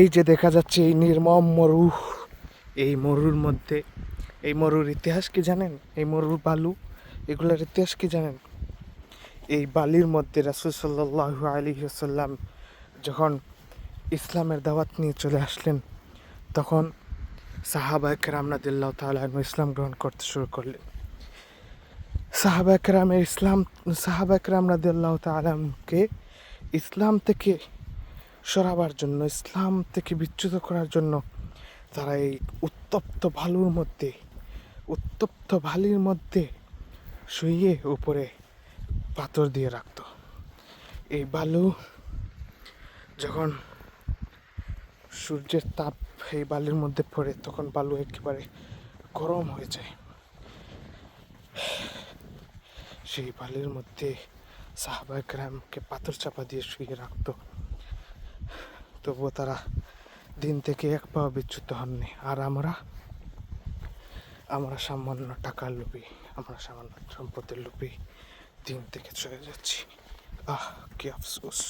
এই যে দেখা যাচ্ছে এই নির্মম মরু, এই মরুর মধ্যে, এই মরুর ইতিহাস কি জানেন? এই মরুর বালু, এগুলোর ইতিহাস কি জানেন? এই বালির মধ্যে রাসূল সাল্লাল্লাহু আলাইহি ওয়াসাল্লাম যখন ইসলামের দাওয়াত নিয়ে চলে আসলেন, তখন সাহাবায়ে কেরাম রাদিয়াল্লাহু তাআলা আনহু ইসলাম গ্রহণ করতে শুরু করলেন। সাহাবায়ে কেরাম রাদিয়াল্লাহু তাআলা আনহুকে ইসলাম থেকে সরাবার জন্য, ইসলাম থেকে বিচ্যুত করার জন্য তারা এই উত্তপ্ত বালির মধ্যে শুইয়ে উপরে পাথর দিয়ে রাখতো। এই বালু যখন সূর্যের তাপ এই বালির মধ্যে পড়ে, তখন বালু একেবারে গরম হয়ে যায়। সেই বালির মধ্যে সাহাবায়ে কেরামকে পাথর চাপা দিয়ে শুয়ে রাখতো, তবুও তারা দিন থেকে এক পাও বিচ্যুত হননি। আর আমরা সামান্য টাকার লোভী, আমরা সামান্য সম্পদের লোভী দিন থেকে চলে যাচ্ছি। কি আফসোস।